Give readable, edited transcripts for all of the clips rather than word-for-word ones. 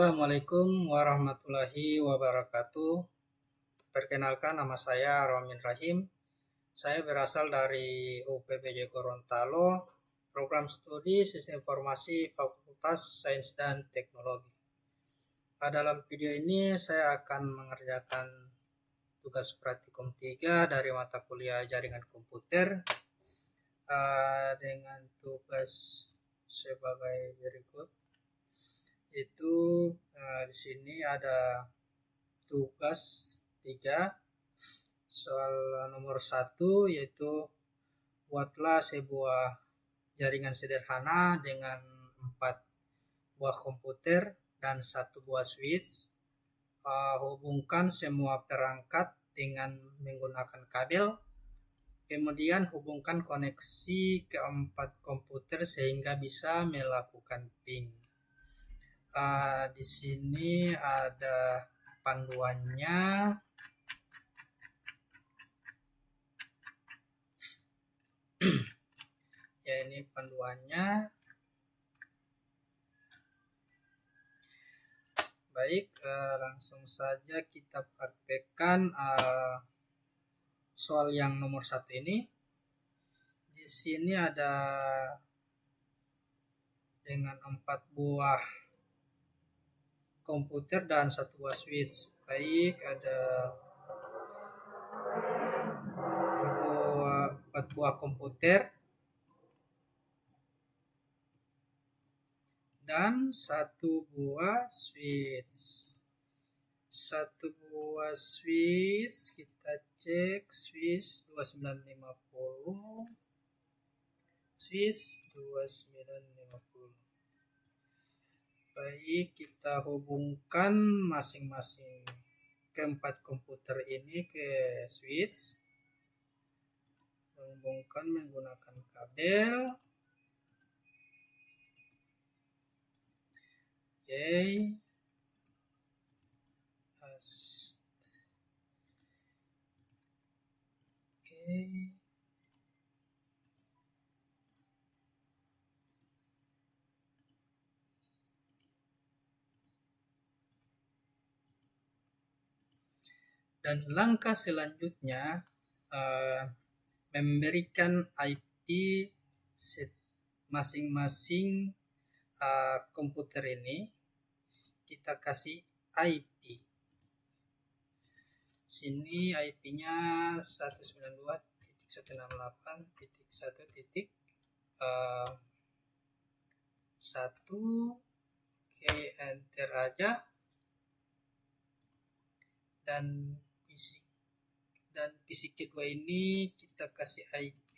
Assalamualaikum warahmatullahi wabarakatuh. Perkenalkan, nama saya Romin Rahim. Saya berasal dari UPBJ Gorontalo, Program Studi Sistem Informasi Fakultas Sains dan Teknologi. Dalam video ini saya akan mengerjakan tugas praktikum 3 dari mata kuliah Jaringan Komputer dengan tugas sebagai berikut. Itu di sini ada tugas 3, soal nomor 1, yaitu buatlah sebuah jaringan sederhana dengan 4 buah komputer dan 1 buah switch. Hubungkan semua perangkat dengan menggunakan kabel. Kemudian hubungkan koneksi ke 4 komputer sehingga bisa melakukan ping. Di sini ada panduannya. Ya, ini panduannya. Baik, langsung saja kita praktekkan soal yang nomor 1 ini. Di sini ada dengan 4 buah komputer dan 1 buah switch. Baik, ada 4 buah komputer dan 1 buah switch. 1 buah switch, kita cek switch 2950, switch 2950. Baik, kita hubungkan masing-masing keempat komputer ini ke switch. Hubungkan menggunakan kabel. Oke. Oke. Dan langkah selanjutnya memberikan IP masing-masing komputer ini. Kita kasih IP. Sini IP-nya 192.168.1.1. Oke, enter aja. Dan PC kedua ini kita kasih IP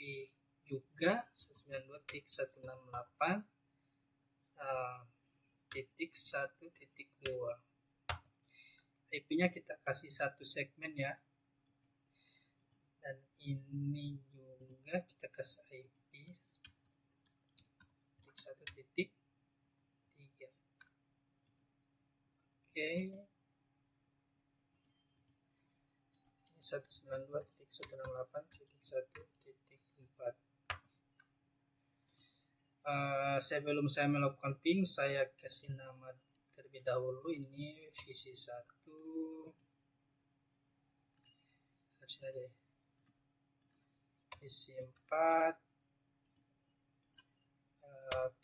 juga 192.168.1.2. IP-nya kita kasih 1 segmen ya. Dan ini juga kita kasih IP 1.3. Oke. 192.168.1.4. Sebelum saya melakukan ping, saya kasih nama terlebih dahulu. Ini visi 1. Kasih aja visi 4,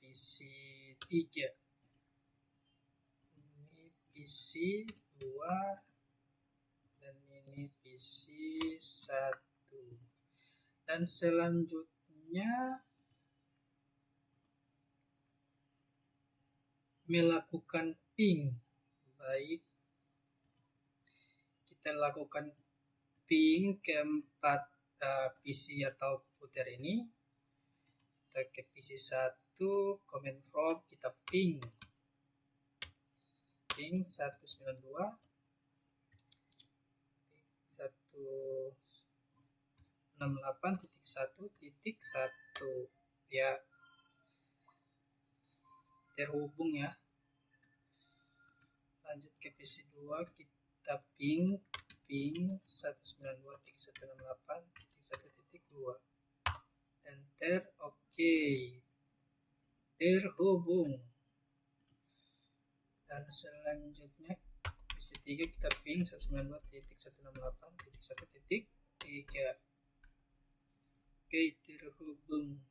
visi 3. Ini visi 2. Dan ini visi 1. Dan selanjutnya melakukan ping. Baik, kita lakukan ping ke 4 PC atau komputer ini. Kita ke PC 1, command prompt, kita ping 192.168.1.1 ya, terhubung ya. Lanjut ke PC 2, kita ping 192.168.1.2. Enter. Oke, terhubung. Dan selanjutnya PC 3 kita ping 192.168.1.3. Oke, terhubung.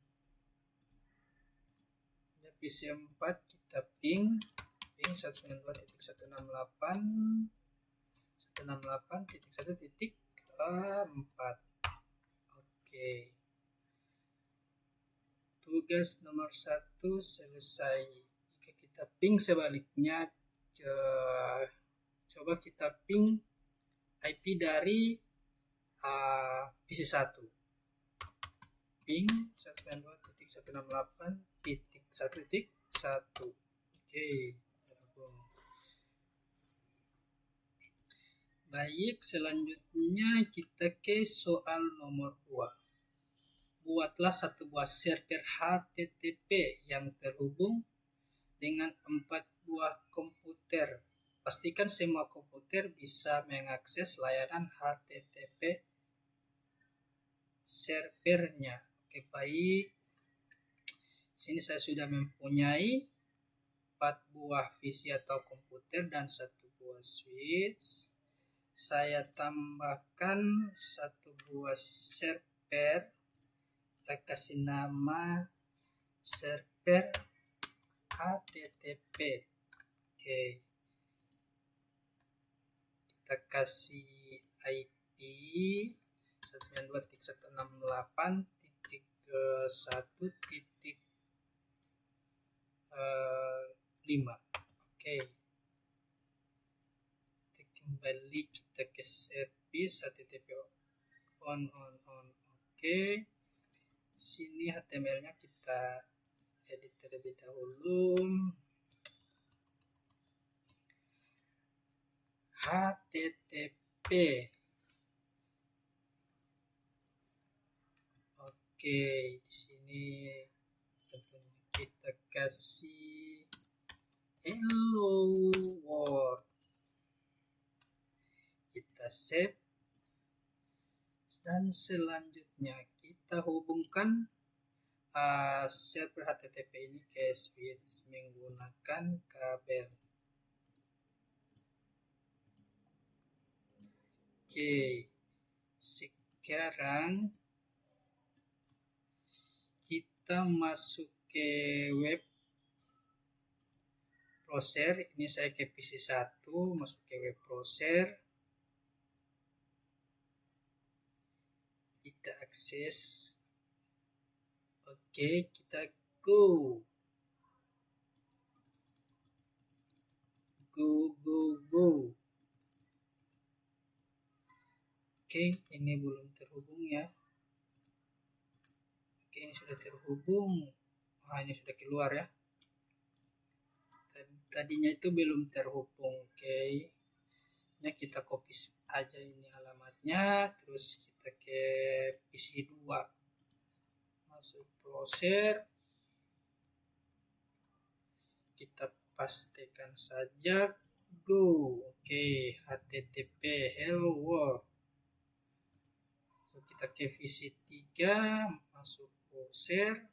PC 4 kita ping 192.168.1.4. Oke. Tugas nomor 1 selesai. Jika kita ping sebaliknya, coba kita ping IP dari PC 1. Ping 192.168.1.1. Oke. Baik, selanjutnya kita ke soal nomor 2. Buatlah satu buah server HTTP yang terhubung dengan 4 buah komputer. Pastikan semua komputer bisa mengakses layanan HTTP servernya. Oke, baik. Sini saya sudah mempunyai 4 buah PC atau komputer dan 1 buah switch. Saya tambahkan 1 buah server. Kita kasih nama server HTTP. Oke. Kita kasih IP 192.168.1.5. Oke. Kita kembali ke service HTTP on. Oke. Sini HTML-nya kita edit terlebih dahulu. HTTP. Oke, di sini tentunya kita kasih hello world. Kita save. Dan selanjutnya kita hubungkan server HTTP ini ke switch menggunakan kabel. Oke, sekarang kita masuk ke web browser. Ini saya ke PC 1, masuk ke web browser. Kita akses. Oke, kita go. Oke, ini belum terhubung ya. Oke, ini sudah terhubung. Ini sudah keluar ya. Tadinya itu belum terhubung. Oke. Ini kita copy aja ini alamatnya, terus kita ke PC 2. Masuk browser. Kita pastikan saja go. Oke, HTTP hello world. Kita ke PC 3, masuk browser.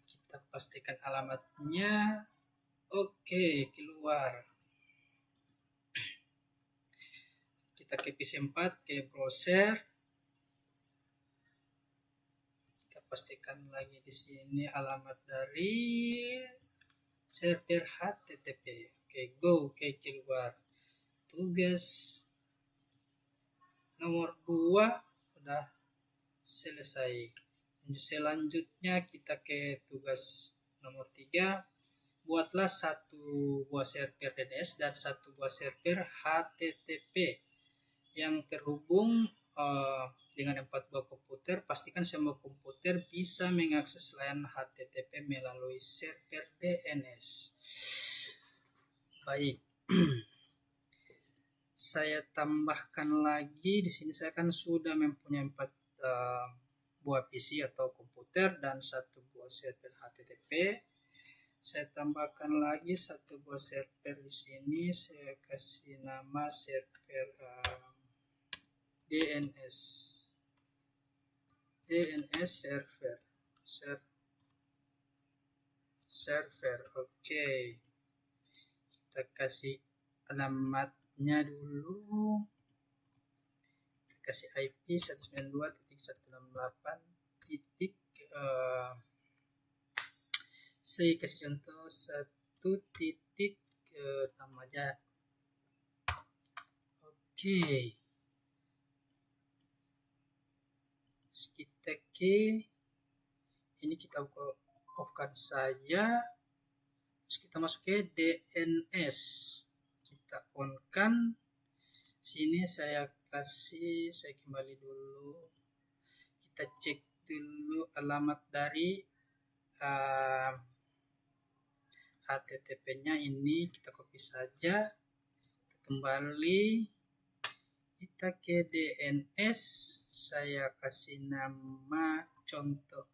Kita pastikan alamatnya. Oke, keluar. Kita ke PC 4, ke browser. Kita pastikan lagi di sini alamat dari server HTTP. Oke, go. Oke, keluar. Tugas nomor 2 sudah selesai. Selanjutnya kita ke tugas nomor 3. Buatlah 1 buah server DNS dan 1 buah server HTTP yang terhubung dengan 4 buah komputer. Pastikan semua komputer bisa mengakses layanan HTTP melalui server DNS. Baik. Saya tambahkan lagi di sini. Saya kan sudah mempunyai 4 buah PC atau komputer dan 1 buah server HTTP. Saya tambahkan lagi 1 buah server di sini. Saya kasih nama server DNS server. server. Oke, kita kasih alamatnya dulu. Kita kasih IP 192.168. Saya kasih contoh 1 namanya. Oke, kita ini kita off-kan saja. Terus kita masuk ke DNS, kita on-kan. Sini saya kembali dulu, kita cek dulu alamat dari HTTP-nya. Ini kita copy saja, kita kembali, kita ke DNS, saya kasih nama contoh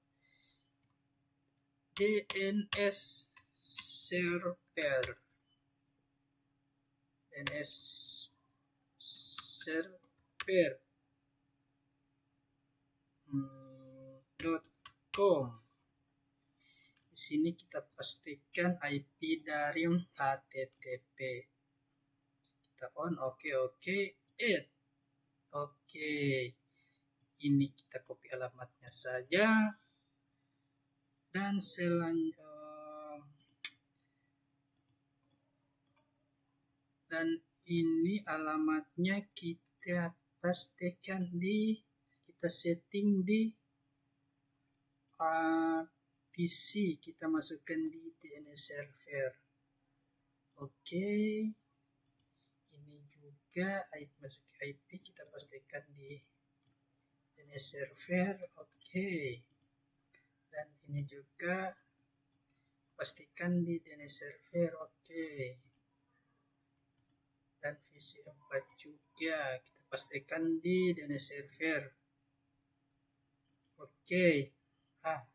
DNS server, DNS server .com. Di sini kita pastikan IP dari HTTP. Kita on, oke, add. Oke, ini kita copy alamatnya saja, dan dan ini alamatnya kita pastikan kita setting di PC, kita masukkan di DNS server. Oke, ini juga masuk IP, kita pastikan di DNS server. Oke, dan ini juga pastikan di DNS server. Oke, dan VC4 juga kita pastikan di DNS server. Oke,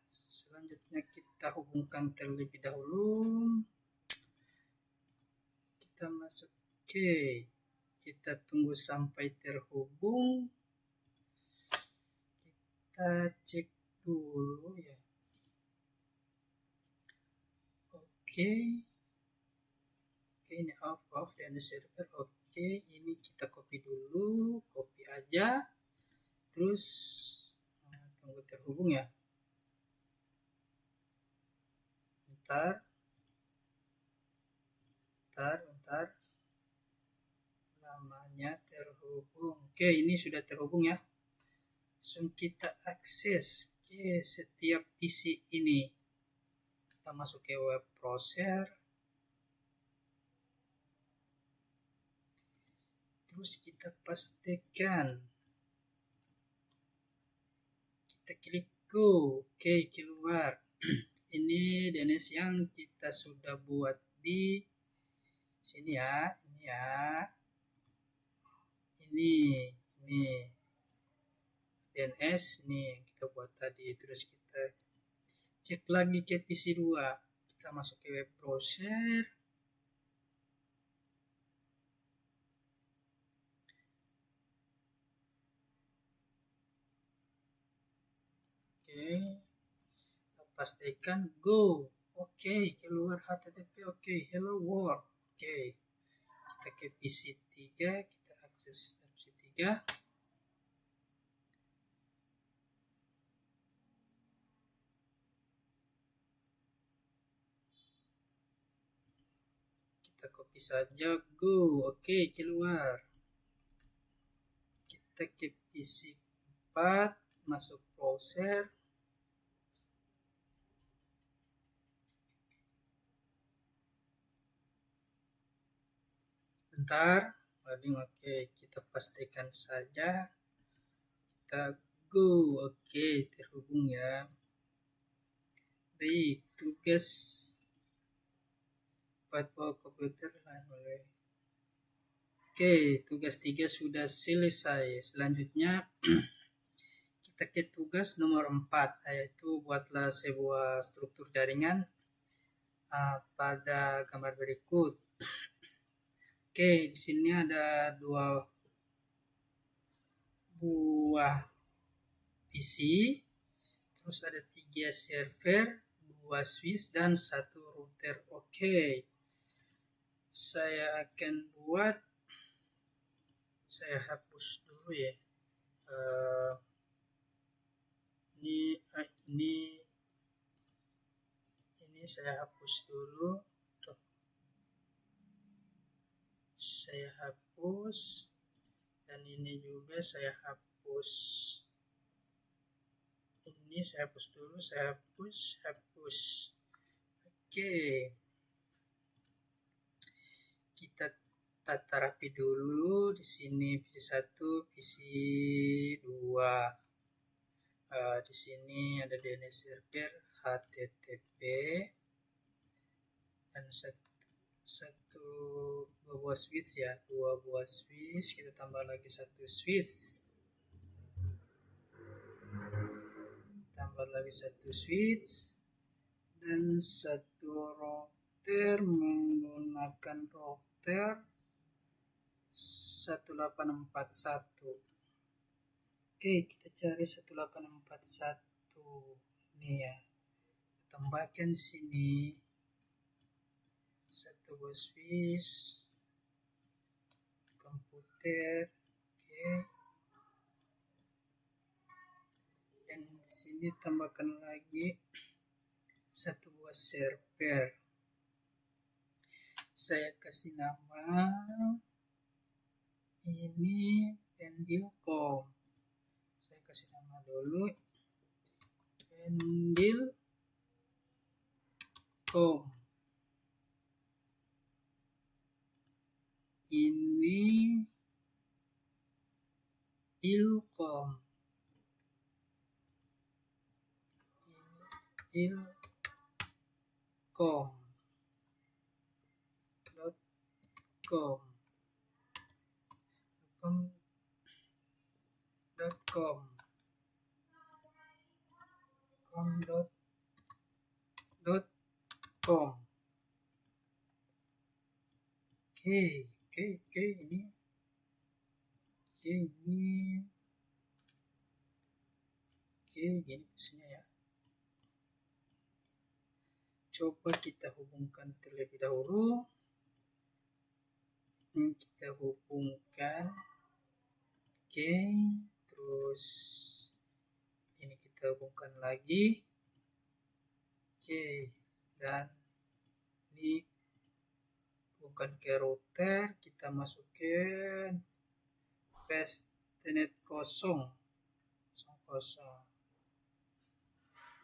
selanjutnya kita hubungkan terlebih dahulu. Kita masuk, kita tunggu sampai terhubung. Kita cek dulu ya. Oke, ini off DNS server. Oke, ini kita copy dulu, copy aja, terus tunggu terhubung ya. Bentar, namanya terhubung. Oke, ini sudah terhubung ya. Langsung kita akses ke setiap PC ini. Kita masuk ke web browser, terus kita pastikan, kita klik go. Oke, keluar. Ini DNS yang kita sudah buat di sini ya. Ini DNS ini yang kita buat tadi. Terus kita cek lagi ke PC 2. Kita masuk ke web browser. Oke, pastikan go. Oke, keluar HTTP. Oke, hello world. Oke, kita ke PC 3, kita akses PC 3. Kita copy saja, go. Oke, keluar. Kita ke PC 4, masuk browser. Bentar, oke, kita pastikan saja, kita go. Oke, terhubung ya. Baik, tugas buat bawa komputer boleh. Oke, tugas 3 sudah selesai. Selanjutnya kita ke tugas nomor 4, yaitu buatlah sebuah struktur jaringan pada gambar berikut. Oke, di sini ada 2 buah PC, terus ada 3 server, buah switch dan 1 router. Oke, saya akan buat, saya hapus dulu ya. Ini saya hapus dulu. Saya hapus, dan ini juga saya hapus. Ini saya hapus dulu, saya hapus. Oke, kita tata rapi dulu. Di sini PC1, PC2. Di sini ada DNS server, HTTP, dan dua buah switch ya, 2 buah switch. Kita tambah lagi 1 switch, dan 1 router menggunakan router 1841. Oke, kita cari 1841 ini ya. Tambahkan sini 1 buah switch, komputer. Oke, dan di sini tambahkan lagi 1 buah server. Saya kasih nama ini Pendilcom. Saya kasih nama dulu Pendilcom. Ini Ilcom. Ilcom.com. Oke, ini gini pesannya ya. Coba kita hubungkan terlebih dahulu. Kita hubungkan. Oke, terus ini kita hubungkan lagi. Oke, dan ini hubungkan ke router. Kita masukin pastenet kosong,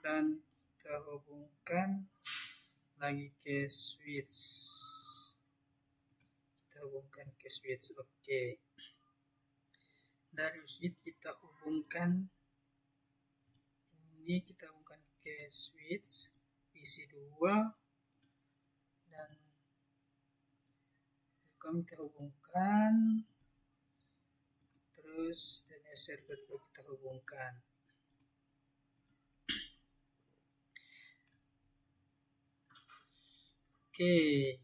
dan kita hubungkan lagi ke switch. Oke, dari switch kita hubungkan ini, kita hubungkan ke switch PC2, dan kita hubungkan, terus DNS server kita hubungkan. Oke,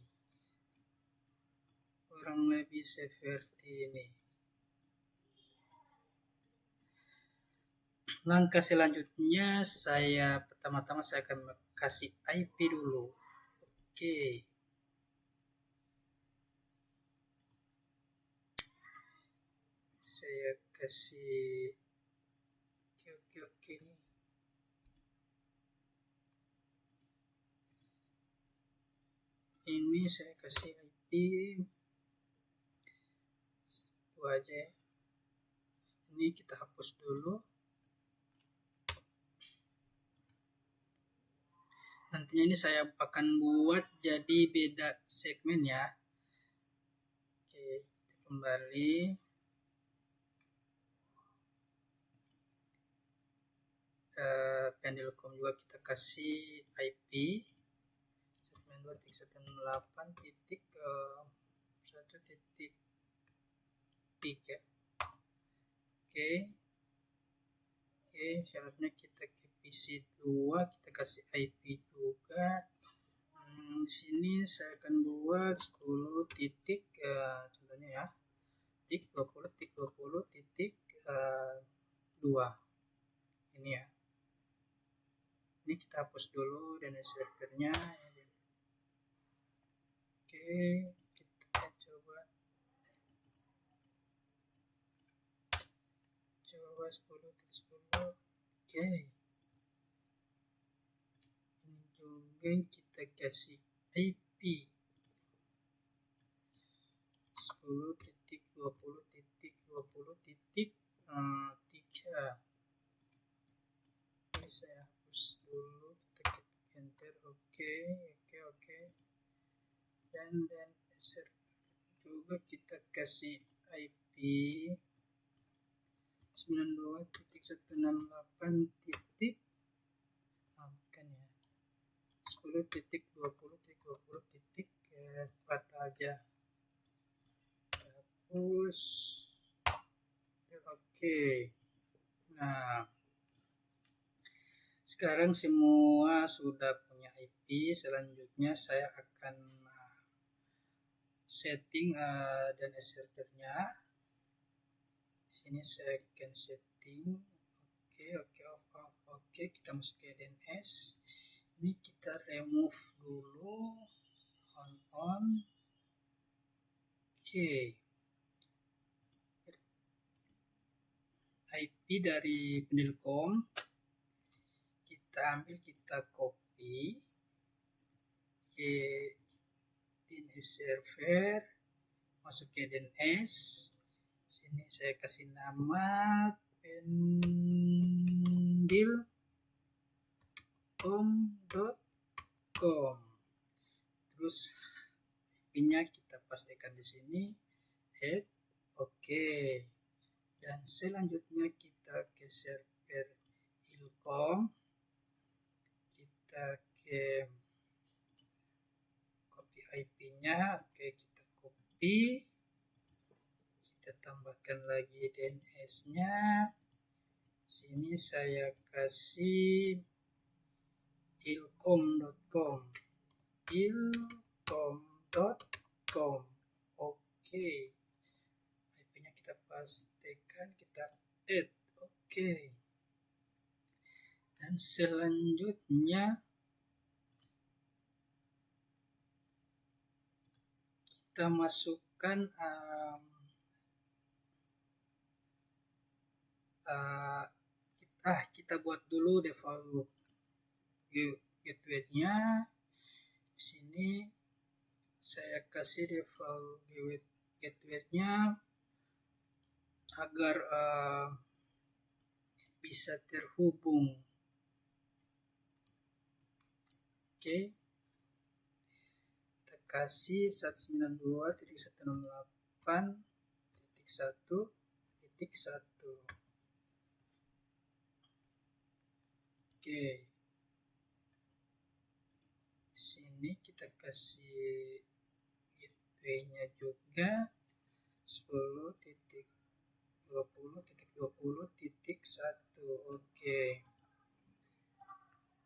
kurang lebih seperti ini. Langkah selanjutnya, pertama-tama saya akan kasih IP dulu. Oke, saya kasih oke nih. Ini saya kasih IP 2 aja. Ini kita hapus dulu. Nantinya ini saya akan buat jadi beda segmen ya. Oke, kita kembali. Pendilcom juga kita kasih IP 192.1.1.3. Oke, selanjutnya kita ke PC2, kita kasih IP juga. Di sini saya akan buat 10 titik, contohnya ya, titik 20 titik 2. Ini ya. Ini kita hapus dulu DNS servernya. Oke, kita coba 10.10. Oke, ini juga kita kasih IP 10.20.20.3. Ini saya hapus dulu, kita klik enter. Oke. Dan server juga kita kasih IP 92.168. Bukan ya, 10.20.20.4 aja. Hapus. Oke. Nah, sekarang semua sudah punya IP. Selanjutnya saya akan setting DNS servernya. Sini saya akan setting. Oke, kita masuk ke DNS. Ini kita remove dulu on. Oke. IP dari Penilkom kita ambil, kita copy ke DNS server, masuk ke DNS. Sini saya kasih nama pendilkom.com. Terus IP-nya kita pastikan di sini. Oke. Dan selanjutnya kita ke server Ilkom. Kita ke copy IP-nya. Oke, kita copy. Kita tambahkan lagi DNS-nya. Sini saya kasih ilkom.com. Oke. IP-nya kita pastikan, kita add. Oke. Dan selanjutnya kita masukkan kita buat dulu default gateway-nya. Di sini saya kasih default gateway-nya agar bisa terhubung. Oke. Kita kasih 192.168.1.1. Oke. Di sini kita kasih gateway-nya juga 10.20.20.1. Oke.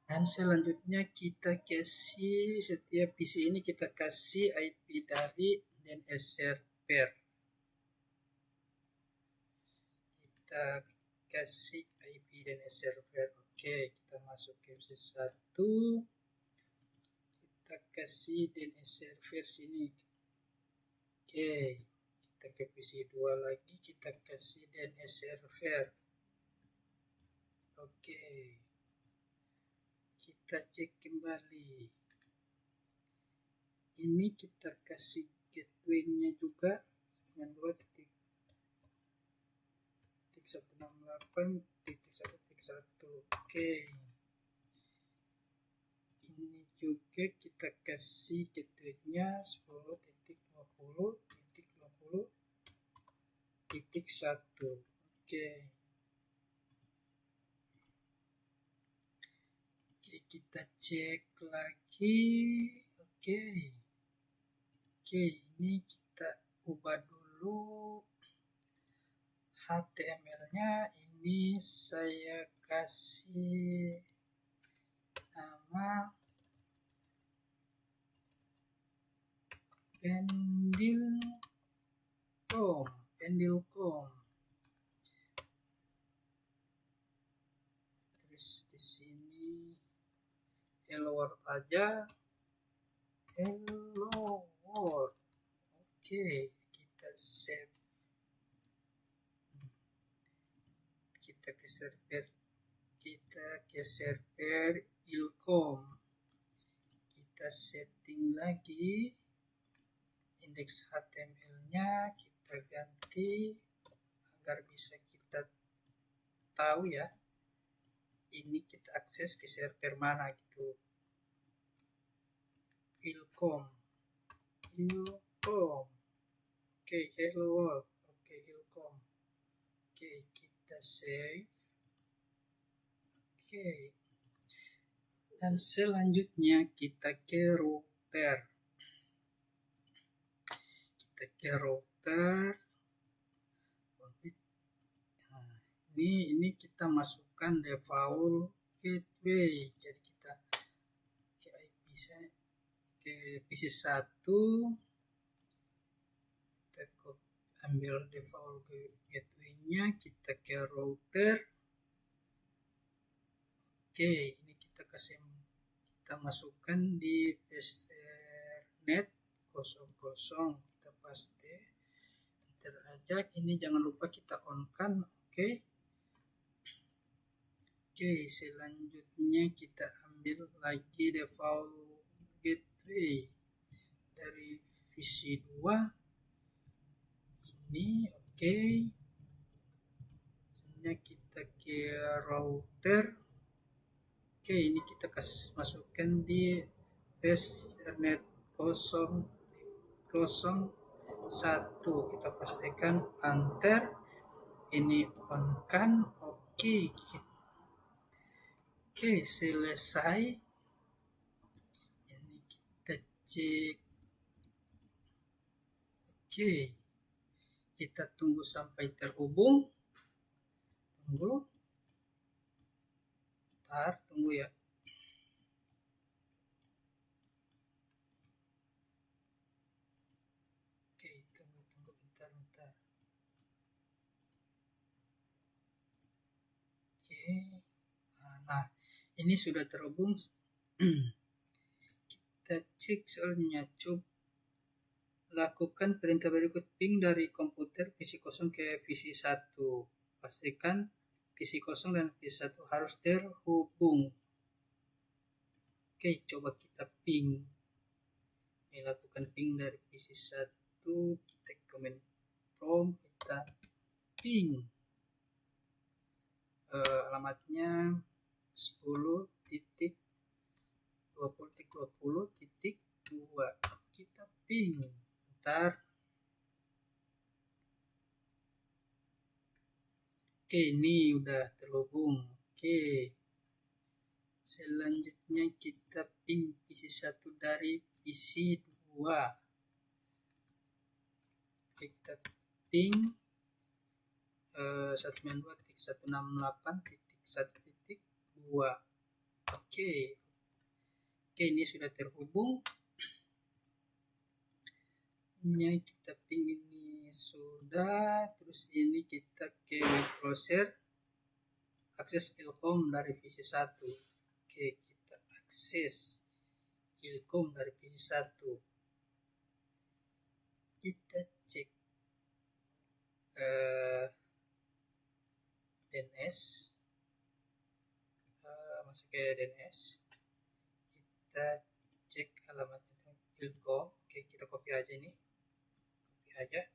Dan selanjutnya kita kasih, setiap PC ini kita kasih IP dari DNS server. Kita kasih IP DNS server. Oke, kita masuk ke PC 1. Kita kasih DNS server sini. Oke, kita ke PC 2 lagi, kita kasih DNS server. Oke. Kita cek kembali. Ini kita kasih gateway-nya juga 92.168.1.1. Oke. Ini juga kita kasih gateway-nya 10.20.20.1. Oke. Kita cek lagi. Oke, ini kita ubah dulu HTML-nya. Ini saya kasih nama pendilkom. Terus di sini hello world aja, hello world. Oke, kita save, kita ke server ilkom, kita setting lagi indeks HTML-nya, kita ganti agar bisa kita tahu ya ini kita akses ke server mana gitu. Ilkom, oke, hello world, oke, ilkom, oke, kita save, oke, dan selanjutnya kita ke router, nah, ini kita masukkan default gateway, jadi kita ke IP ke PC1, kita ambil default gateway-nya, kita ke router. Oke, ini kita masukkan di Ethernet 00, kita paste, enter aja. Ini jangan lupa kita on kan. Oke, selanjutnya kita ambil lagi default gateway dari VC2 ini. Oke, selanjutnya kita ke router. Oke, ini kita masukkan di Ethernet 001, kita pastikan enter, ini on kan. Oke, selesai. Ini kita cek. Oke, kita tunggu sampai terhubung. Tunggu ya. Oke, tunggu bentar. Oke, nah ini sudah terhubung. Kita cek soalnya, coba lakukan perintah berikut: ping dari komputer PC0 ke PC1. Pastikan PC0 dan PC1 harus terhubung. Oke, coba kita ping. Lakukan ping dari PC1, kita command prompt, kita ping. Alamatnya 10.20.20.2, kita ping. Bentar. Oke, ini udah terhubung. Oke, selanjutnya kita ping PC1 dari PC2. Oke, kita ping 192.168.1.2. Oke, ini sudah terhubung. Ini kita ping ini sudah. Terus ini kita ke web browser, akses ilkom dari PC1. Oke, kita akses ilkom dari PC1. Kita cek DNS, masuk ke DNS, kita cek alamatnya ilkom. Oke, kita copy aja ini, oke,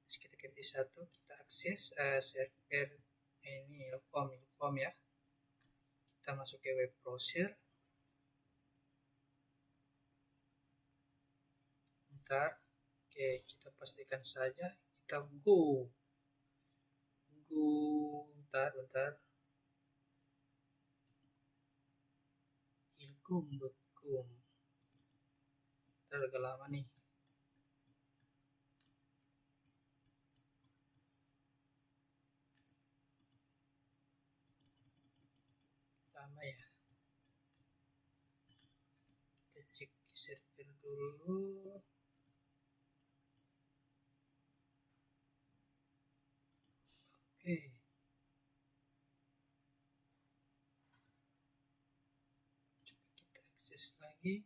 terus kita ke PC1, kita akses server ini ilkom ya. Kita masuk ke web browser, bentar. Oke, kita pastikan saja, kita go, bentar, ilkom.com, agak lama nih. Lama ya. Kita cek server dulu. Oke. lagi.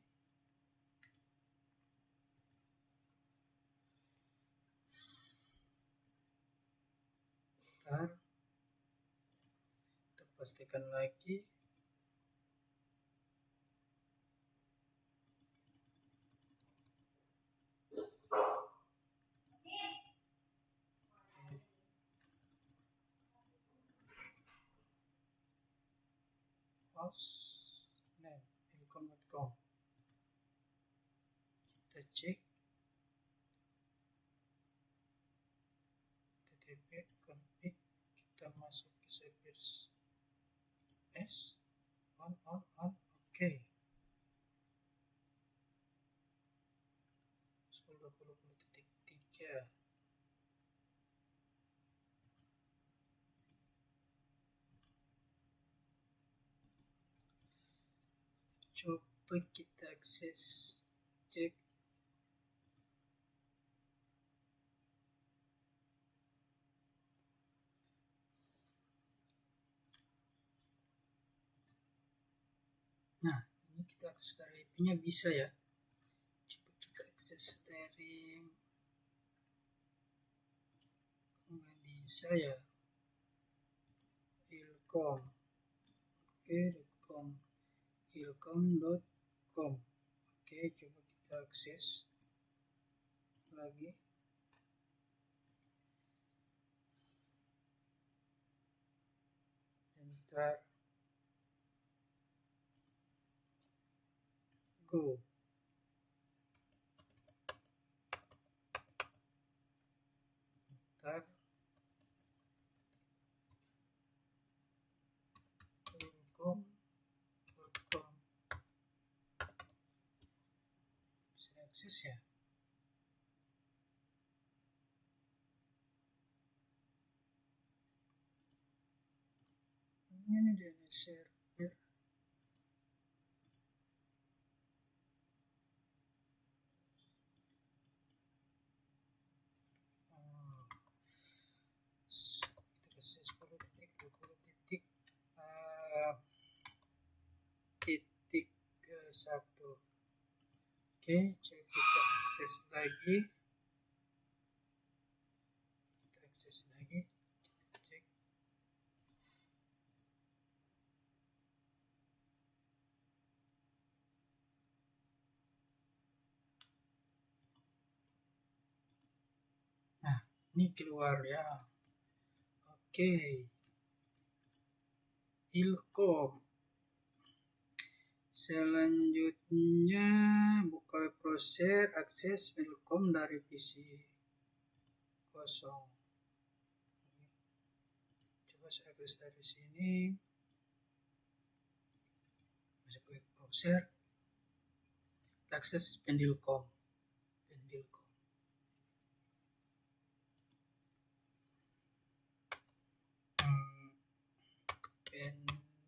Bentar. Kita pastikan lagi. Name ilkom.com, kita cek ttp config, kita masuk ke service s on oke. 10.20.3 coba kita akses, cek. Nah, ini kita akses dari IP-nya bisa ya. Coba kita akses dari, nggak bisa ya. Ilkom, ilkom.com. Oke, coba kita akses lagi. Enter, go. Enter, ilkom.com. Bisa akses ya. Ini DNS server. Kita kasih 10.20.1. Oke, coba kita akses lagi. Kita cek. Nah, ini keluar ya. Oke, ilkom. Selanjutnya buka web browser, akses ilkom dari PC kosong. Coba saya akses dari sini. Masuk web browser, akses pendilkom.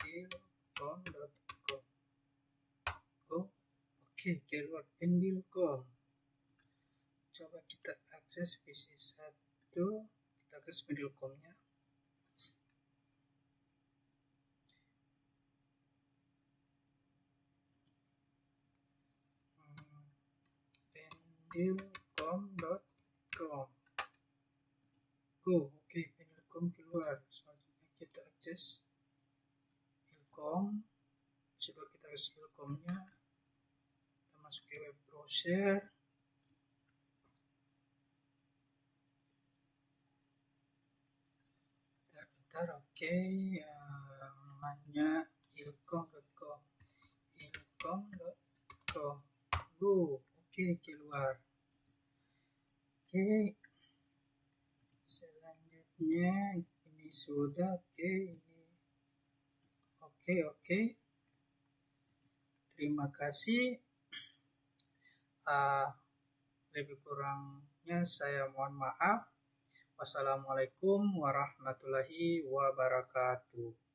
pendilkom.com. Oke, keluar pendilkom. Coba kita akses PC1, kita akses pendilkomnya. pendilkom.com. Oke, pendilkom keluar. Selanjutnya kita akses ilkom. Coba kita akses ilkomnya. Kita masuk ke web browser. Oke, namanya ilkom.com. Oke, keluar. Oke, selanjutnya ini sudah. Oke, terima kasih. Lebih kurangnya saya mohon maaf. Wassalamualaikum warahmatullahi wabarakatuh.